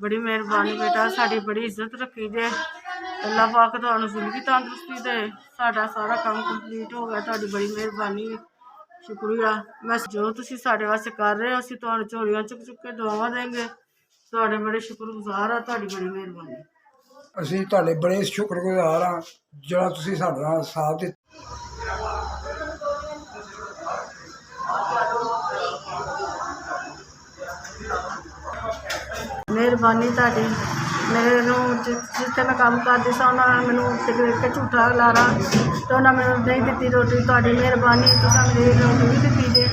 बड़ी मेहरबानी बेटा, साड़ी बड़ी इज्जत रखी जे। अल्लाह पाक तुहानू जिंदगी तंदुरुस्ती दे। साडा सारा काम कंप्लीट हो गया, तुहाडी बड़ी मेहरबानी, शुक्रिया। मैं जो तुसीं साडे वास्ते कर रहे हो, असीं तुहानू झोलियां चुक चुक के दुआवां देंगे। तुहाडे बड़े शुक्रगुजार आ, तुहाडी बड़ी मेहरबानी। ਅਸੀਂ ਤੁਹਾਡੇ बड़े शुक्रगुजार हाँ ਜਿਹੜਾ ਤੁਸੀਂ ਸਾਡਾ साथ ਦਿੱਤਾ। मेहरबानी तुहाडी। मैनू जिथे मैं काम करती सा उन्होंने मैनू देख के झूठा लारा तो उन्होंने मैनू नहीं दी रोटी। तुहाडी मेहरबानी, तुसां मेरी रोटी भी दी जे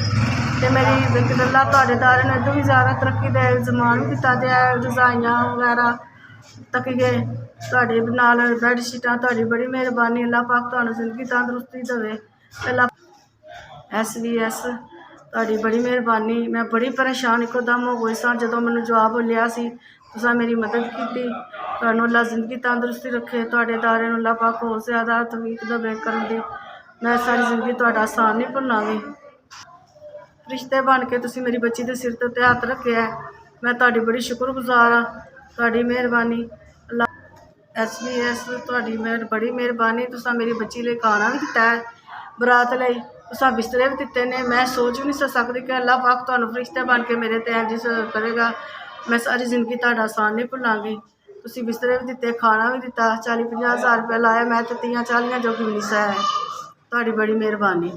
ते मेरी अल्लाह तुहाडे दारे ने इदों भी ज़्यादा तरक्की दे, जमान भी दिता दे, रजाइयां वगैरह तकिए तुहाडे नाल बैडशीटां। तुहाडी बड़ी मेहरबानी, अल्लाह पाक तुहानू जिंदगी तंदुरुस्ती देवे। अल्लाह SVS तुहाडी बड़ी मेहरबानी। मैं बड़ी परेशान इकोदम हो गई सा जदों मैनू जवाब लिया सी, तुसां मेरी मदद की। तुहानू अल्लाह जिंदगी तंदुरुस्ती रखे, तुहाडे दारे नूं अल्लाह पाक होर ज़्यादा तौफीक देवे करन दी। मैं सारी जिंदगी तुहाडा आसान नहीं भुलांगी। रिश्ते बन के तुसीं मेरी बच्ची दे सिर ते उत्ते हत्थ रखे है, मैं तुहाडी बड़ी शुक्रगुजार हाँ। तुहाडी मेहरबानी अल्लाह SVS तुहाडी बड़ी मेहरबानी। तुसां मेरी बच्ची लई खाना भी दिता है, बरात लई तुसां बिस्तरे भी दिते ने। मैं सोच भी नहीं सकती कि अल्लाह पाक तुहानू फरिश्ते बन के मेरे ते इंज करेगा। मैं सारी जिंदगी तुहाडा आसान नहीं भुलांगी। तुसीं बिस्तरे भी दिते, खाना भी दिता, 40-50 हज़ार रुपया लाया, मैं तो 30-40 जोगी भी नहीं सै। तुहाडी बड़ी मेहरबानी।